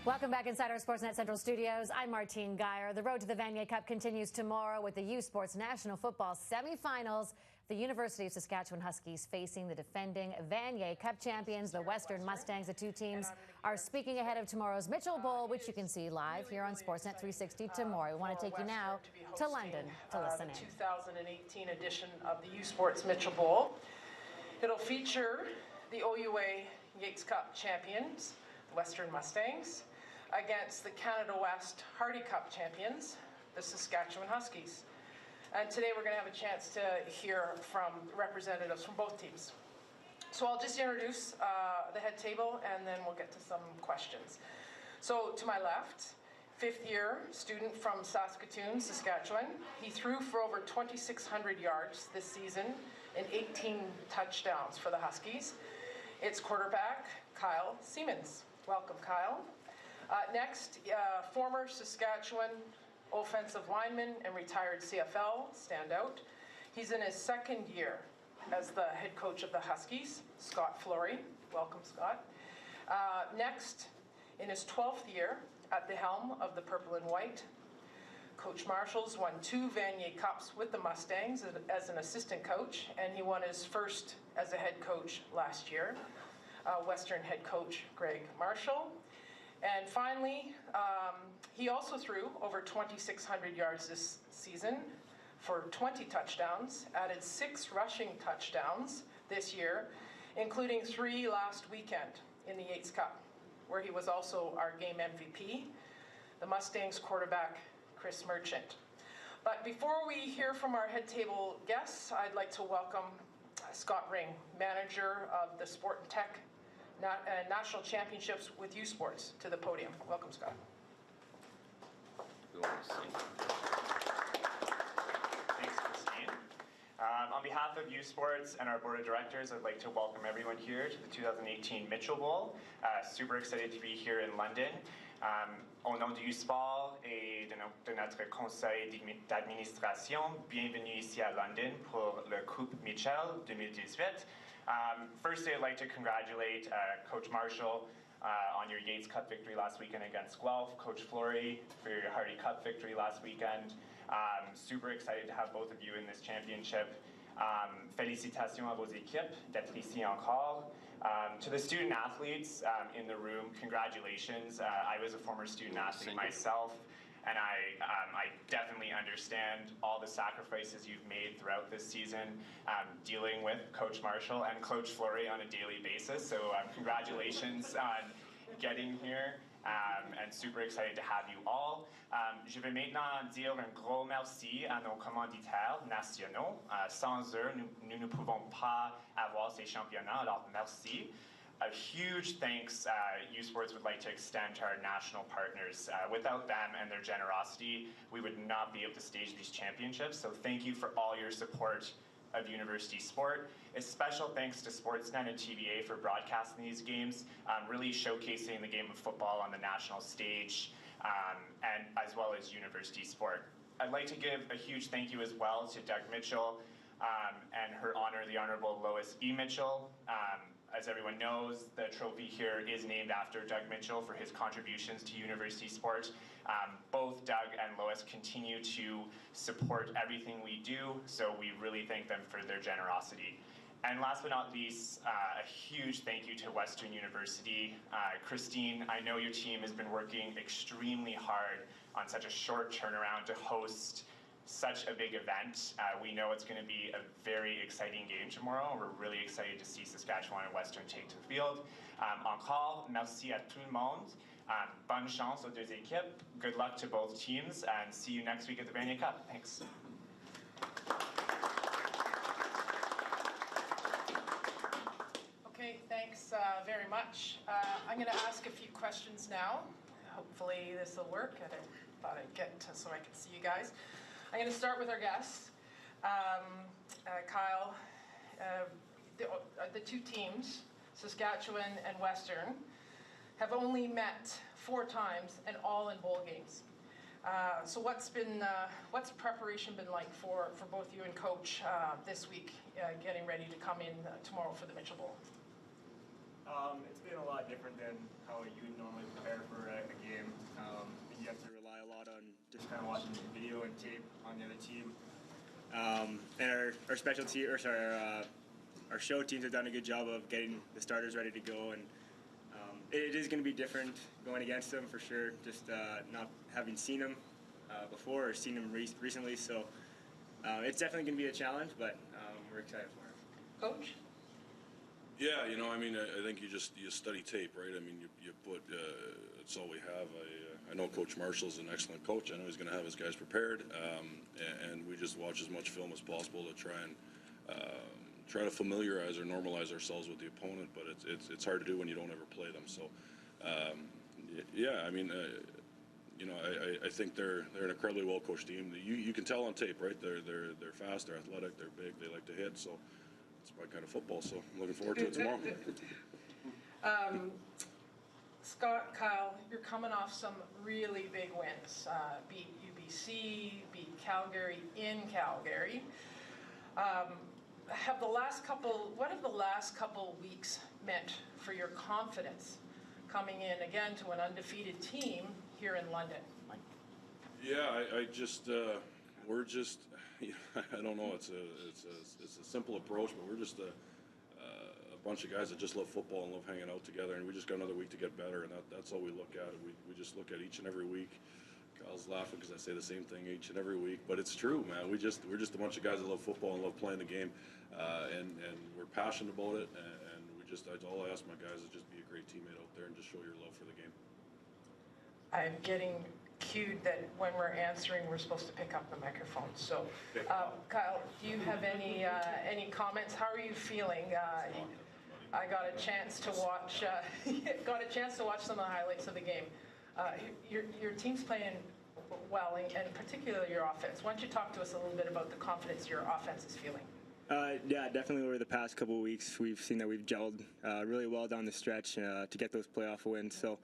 Welcome back inside our Sportsnet Central studios. I'm Martine Geyer. The road to the Vanier Cup continues tomorrow with the U Sports National Football semifinals. The University of Saskatchewan Huskies facing the defending Vanier Cup champions, the Western Mustangs. The two teams are speaking ahead of tomorrow's Mitchell Bowl, which you can see live here on Sportsnet 360 tomorrow. We want to take you now to London to listen in. The 2018 edition of the U Sports Mitchell Bowl. It'll feature the OUA Yates Cup champions, the Western Mustangs, against the Canada West Hardy Cup champions, the Saskatchewan Huskies. And today we're going to have a chance to hear from representatives from both teams. So I'll just introduce the head table and then we'll get to some questions. So to my left, fifth-year student from Saskatoon, Saskatchewan. He threw for over 2,600 yards this season and 18 touchdowns for the Huskies. It's quarterback Kyle Siemens. Welcome, Kyle. Next, former Saskatchewan offensive lineman and retired CFL standout. He's in his second year as the head coach of the Huskies, Scott Flory. Welcome, Scott. Next, in his 12th year at the helm of the Purple and White, Coach Marshall's won 2 Vanier Cups with the Mustangs as an assistant coach, and he won his first as a head coach last year. Western head coach Greg Marshall. And finally, he also threw over 2,600 yards this season for 20 touchdowns, added 6 rushing touchdowns this year, including 3 last weekend in the Yates Cup, where he was also our game MVP, the Mustangs quarterback Chris Merchant. But before we hear from our head table guests, I'd like to welcome Scott Ring, manager of the Sport and Tech National Championships with U Sports, to the podium. Welcome, Scott. Thanks, Christine. On behalf of U Sports and our board of directors, I'd like to welcome everyone here to the 2018 Mitchell Bowl. Super excited to be here in London. Au nom du sport et de notre conseil d'administration, bienvenue ici à London pour le Coupe Mitchell 2018. Firstly, I'd like to congratulate Coach Marshall on your Yates Cup victory last weekend against Guelph, Coach Flory for your Hardy Cup victory last weekend. Super excited to have both of you in this championship. Félicitations à vos équipes d'être ici encore. To the student athletes in the room, congratulations. I was a former student athlete myself, and I definitely understand all the sacrifices you've made throughout this season, dealing with Coach Marshall and Coach Flory on a daily basis. So congratulations on getting here, and super excited to have you all. Je vais maintenant dire un gros merci à nos commanditaires nationaux. Sans eux, nous ne pouvons pas avoir ces championnats, alors merci. A huge thanks U Sports would like to extend to our national partners. Without them and their generosity, we would not be able to stage these championships. So thank you for all your support of university sport. A special thanks to Sportsnet and TVA for broadcasting these games, really showcasing the game of football on the national stage, and as well as university sport. I'd like to give a huge thank you as well to Doug Mitchell and her honor, the Honorable Lois E. Mitchell. As everyone knows, the trophy here is named after Doug Mitchell for his contributions to university sport. Both Doug and Lois continue to support everything we do, so we really thank them for their generosity. And last but not least, a huge thank you to Western University. Christine, I know your team has been working extremely hard on such a short turnaround to host such a big event. We know it's going to be a very exciting game tomorrow. We're really excited to see Saskatchewan and Western take to the field. Encore, merci à tout le monde. Bonne chance aux deux équipes. Good luck to both teams, and see you next week at the Vanier Cup. Thanks. Okay, thanks very much. I'm going to ask a few questions now. Hopefully this will work. I thought I'd get to so I could see you guys. I'm going to start with our guests. Kyle, the two teams, Saskatchewan and Western, have only met 4 times and all in bowl games. So what's preparation been like for both you and Coach this week, getting ready to come in tomorrow for the Mitchell Bowl? It's been a lot different than how you would normally prepare for a game. You have to rely a lot on just kind of watching video and tape on the other team. And our special team, or sorry, our show teams have done a good job of getting the starters ready to go, and it is going to be different going against them for sure. Just not having seen them before or seen them recently, so it's definitely going to be a challenge, but we're excited for it. Coach? Yeah, you know, I mean, I think you study tape, right? I mean, you put it's all we have. I know Coach Marshall's an excellent coach. I know he's going to have his guys prepared, and we just watch as much film as possible to try to familiarize or normalize ourselves with the opponent. But it's hard to do when you don't ever play them. So, yeah, I mean, you know, I think they're an incredibly well coached team. You can tell on tape, right? They're fast, they're athletic, they're big, they like to hit. So. It's my kind of football, so I'm looking forward to it tomorrow. Scott, Kyle, you're coming off some really big wins. Beat UBC, beat Calgary in Calgary. What have the last couple weeks meant for your confidence coming in again to an undefeated team here in London? Yeah, we're just. I don't know. It's a simple approach, but we're just a bunch of guys that just love football and love hanging out together, and we just got another week to get better, and that's all we look at. We just look at each and every week. Kyle's laughing because I say the same thing each and every week, but it's true, man. We're just a bunch of guys that love football and love playing the game, and we're passionate about it, and all I ask my guys is just be a great teammate out there and just show your love for the game. I'm getting cued that when we're answering, we're supposed to pick up the microphone. So, Kyle, do you have any comments? How are you feeling? I got a chance to watch some of the highlights of the game. Your team's playing well, and particularly your offense. Why don't you talk to us a little bit about the confidence your offense is feeling? Yeah, definitely over the past couple of weeks, we've seen that we've gelled really well down the stretch to get those playoff wins. So.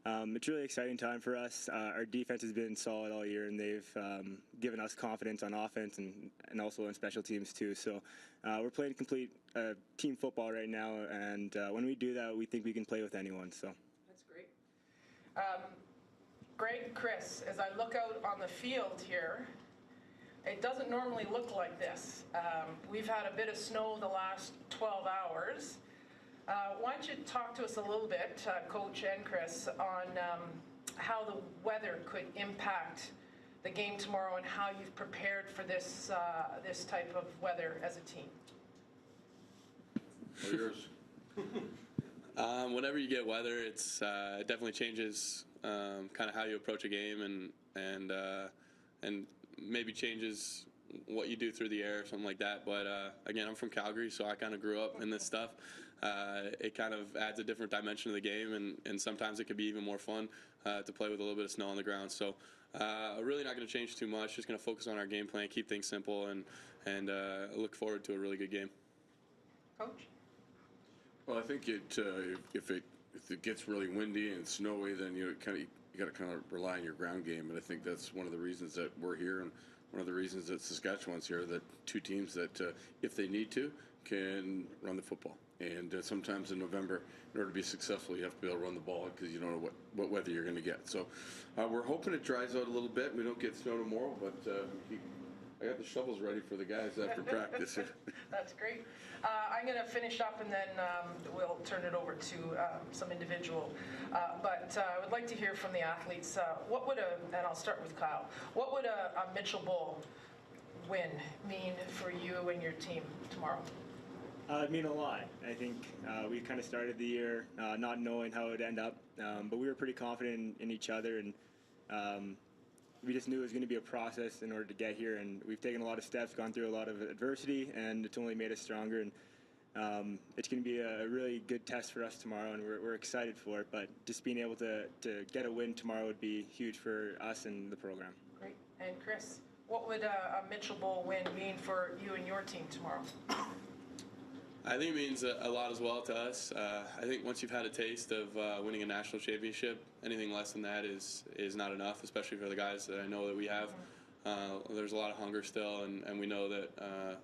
It's a really exciting time for us. Our defense has been solid all year, and they've given us confidence on offense and also in special teams too. So we're playing complete team football right now, and when we do that, we think we can play with anyone. So that's great. Greg, Chris, as I look out on the field here, it doesn't normally look like this. We've had a bit of snow the last 12 hours. Why don't you talk to us a little bit, Coach and Chris, on how the weather could impact the game tomorrow and how you've prepared for this type of weather as a team? All yours. Whenever you get weather, it definitely changes kind of how you approach a game and maybe changes what you do through the air or something like that. But again, I'm from Calgary, so I kind of grew up in this stuff. It kind of adds a different dimension to the game, and sometimes it could be even more fun to play with a little bit of snow on the ground. So really not going to change too much. Just going to focus on our game plan, keep things simple, and look forward to a really good game. Coach? Well, I think if it gets really windy and snowy, then you got to kind of rely on your ground game, and I think that's one of the reasons that we're here, and one of the reasons that Saskatchewan's here. That two teams that, if they need to, can run the football. And sometimes in November, in order to be successful, you have to be able to run the ball because you don't know what weather you're going to get. So we're hoping it dries out a little bit. We don't get snow tomorrow, but I got the shovels ready for the guys after practice. That's great. I'm going to finish up, and then we'll turn it over to some individual. But I would like to hear from the athletes. And I'll start with Kyle. What would a Mitchell Bowl win mean for you and your team tomorrow? It'd mean a lot. I think we kind of started the year not knowing how it would end up, but we were pretty confident in each other, and we just knew it was going to be a process in order to get here, and we've taken a lot of steps, gone through a lot of adversity, and it's only made us stronger, and it's going to be a really good test for us tomorrow, and we're excited for it, but just being able to get a win tomorrow would be huge for us and the program. Great. And Chris, what would a Mitchell Bowl win mean for you and your team tomorrow? I think it means a lot as well to us. I think once you've had a taste of winning a national championship, anything less than that is not enough, especially for the guys that I know that we have. There's a lot of hunger still, and we know that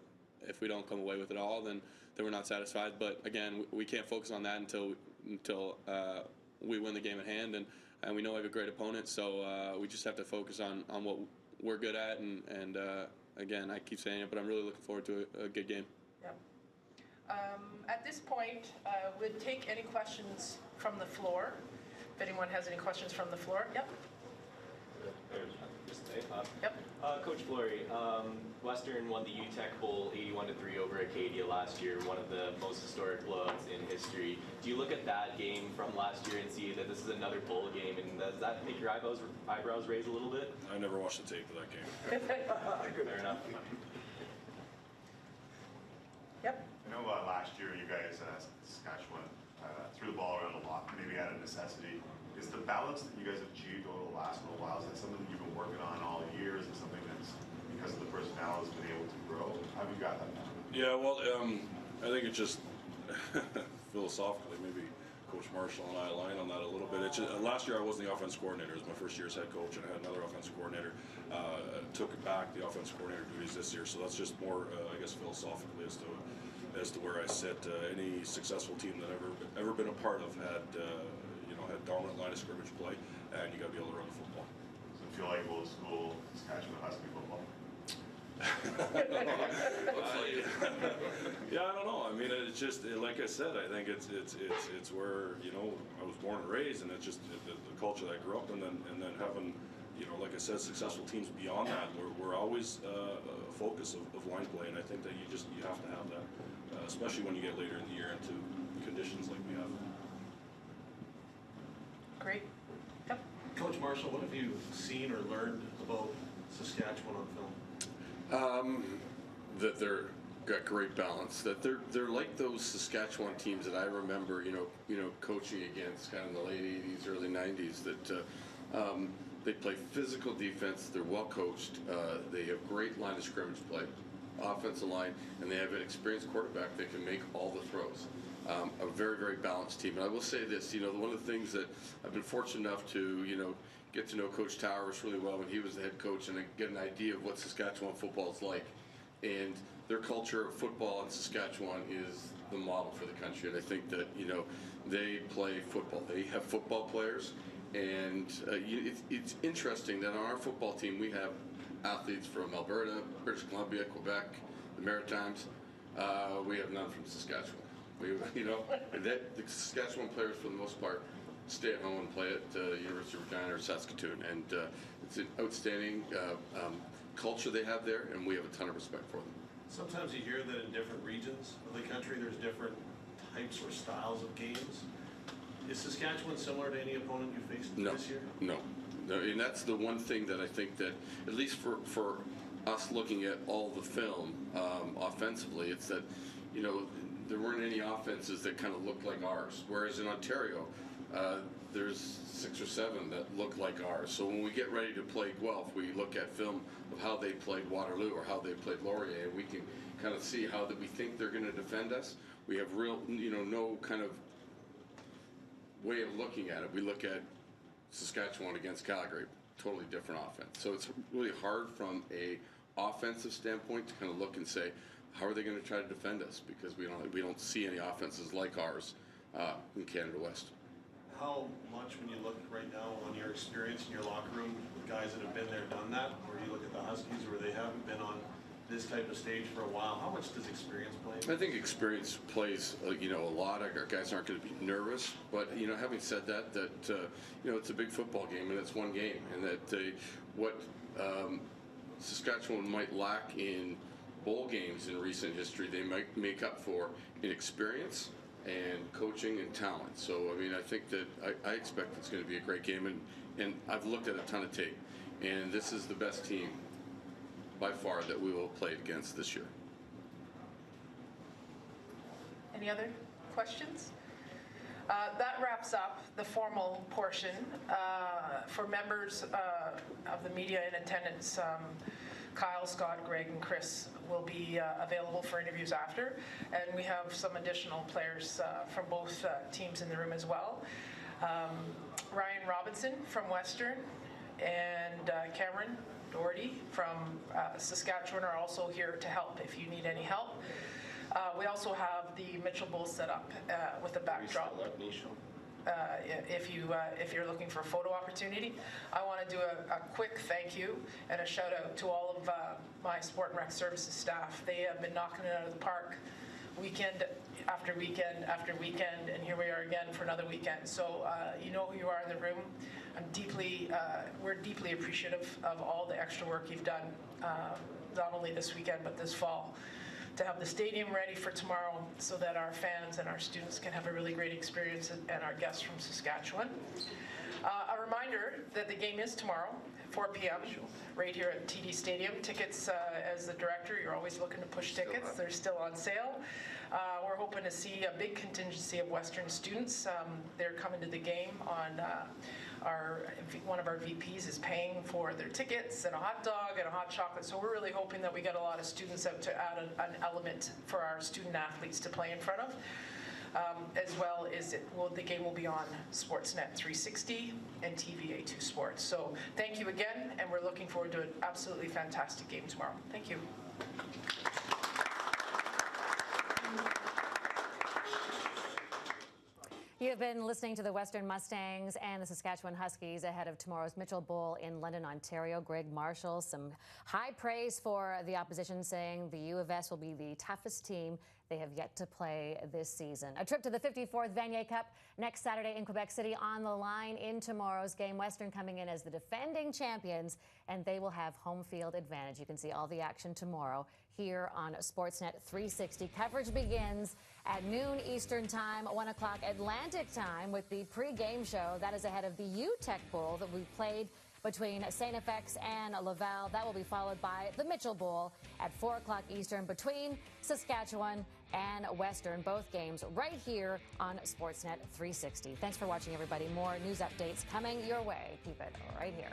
if we don't come away with it all, then we're not satisfied. But again, we can't focus on that until until we win the game at hand, and we know we have a great opponent, so we just have to focus on what we're good at, and again, I keep saying it, but I'm really looking forward to a good game. Yep. At this point, we'll take any questions from the floor. If anyone has any questions from the floor. Yep. Yep. Coach Flory, Western won the UTech Bowl 81-3 over Acadia last year, one of the most historic blowouts in history. Do you look at that game from last year and see that this is another bowl game, and does that make your eyebrows raise a little bit? I never watched the tape of that game. Fair enough. Yep. I know last year you guys, Saskatchewan, threw the ball around a lot, maybe out of necessity. Is the balance that you guys have achieved over the last little while, is that something you've been working on all year? Is it something that's, because of the personnel, has been able to grow? How have you got that? Yeah, well, I think it's just philosophically, maybe Coach Marshall and I align on that a little bit. It's just, last year I wasn't the offense coordinator. It was my first year as head coach, and I had another offensive coordinator. Took back the offensive coordinator duties this year, so that's just more, I guess, philosophically as to where I sit. Any successful team that ever been a part of had had dominant line of scrimmage play, and you got to be able to run the football. Does it feel like old school Saskatchewan Husky football? Yeah, I don't know. I mean, it's just like I said. I think it's where I was born and raised, and it's just the culture that I grew up in, and then having like I said, successful teams beyond that. We're always a focus of line play, and I think that you have to have that, especially when you get later in the year into conditions like we have. Great. Yep. Coach Marshall, what have you seen or learned about Saskatchewan on film? That they're got great balance. That they're like those Saskatchewan teams that I remember, coaching against, kind of in the late '80s, early '90s. That they play physical defense. They're well coached. They have great line of scrimmage play, offensive line, and they have an experienced quarterback that can make all the throws. A very, very balanced team. And I will say this, one of the things that I've been fortunate enough to, get to know Coach Towers really well when he was the head coach, and get an idea of what Saskatchewan football is like. And their culture of football in Saskatchewan is the model for the country. And I think that, they play football. They have football players. And it's interesting that on our football team, we have athletes from Alberta, British Columbia, Quebec, the Maritimes. We have none from Saskatchewan. The Saskatchewan players, for the most part, stay at home and play at University of Regina or Saskatoon, and it's an outstanding culture they have there, and we have a ton of respect for them. Sometimes you hear that in different regions of the country, there's different types or styles of games. Is Saskatchewan similar to any opponent you faced this year? No, and that's the one thing that I think that, at least for us looking at all the film offensively, it's that, there weren't any offenses that kind of looked like ours. Whereas in Ontario, there's 6 or 7 that look like ours. So when we get ready to play Guelph, we look at film of how they played Waterloo or how they played Laurier, and we can kind of see how that we think they're going to defend us. We have real, no kind of way of looking at it. We look at Saskatchewan against Calgary, totally different offense. So it's really hard from a offensive standpoint to kind of look and say, how are they going to try to defend us? Because we don't see any offenses like ours in Canada West. How much, when you look right now on your experience in your locker room with guys that have been there, done that, or you look at the Huskies where they haven't been on this type of stage for a while, how much does experience play? I think experience plays, a lot. Our guys aren't going to be nervous, but having said that, it's a big football game and it's one game, and that what Saskatchewan might lack in bowl games in recent history, they might make up for in experience and coaching and talent. So, I think that I expect it's going to be a great game, and I've looked at a ton of tape, and this is the best team by far that we will play against this year. Any other questions? That wraps up the formal portion. For members of the media in attendance, Kyle, Scott, Greg, and Chris will be available for interviews after. And we have some additional players from both teams in the room as well. Ryan Robinson from Western and Cameron Doherty from Saskatchewan are also here to help if you need any help. We also have the Mitchell Bowl set up with a backdrop. If you're looking for a photo opportunity, I want to do a quick thank you and a shout out to all of my Sport and Rec Services staff. They have been knocking it out of the park weekend after weekend after weekend, and here we are again for another weekend. So you know who you are in the room. We're deeply appreciative of all the extra work you've done, not only this weekend but this fall, to have the stadium ready for tomorrow so that our fans and our students can have a really great experience, and our guests from Saskatchewan. A reminder that the game is tomorrow, 4 p.m., right here at TD Stadium. Tickets, as the director, you're always looking to push tickets. They're still on sale. We're hoping to see a big contingency of Western students. They're coming to the game on one of our VPs is paying for their tickets and a hot dog and a hot chocolate. So we're really hoping that we get a lot of students out to add an element for our student athletes to play in front of. As well as the game will be on Sportsnet 360 and TVA2 Sports. So thank you again, and we're looking forward to an absolutely fantastic game tomorrow. Thank you. You have been listening to the Western Mustangs and the Saskatchewan Huskies ahead of tomorrow's Mitchell Bowl in London, Ontario. Greg Marshall, some high praise for the opposition, saying the U of S will be the toughest team they have yet to play this season. A trip to the 54th Vanier Cup next Saturday in Quebec City on the line in tomorrow's game. Western coming in as the defending champions, and they will have home field advantage. You can see all the action tomorrow here on Sportsnet 360. Coverage begins at noon Eastern Time, 1 o'clock Atlantic Time with the pre-game show. That is ahead of the UTech Bowl that we played between St. FX and Laval. That will be followed by the Mitchell Bowl at 4 o'clock Eastern between Saskatchewan and Western. Both games right here on Sportsnet 360. Thanks for watching, everybody. More news updates coming your way. Keep it right here.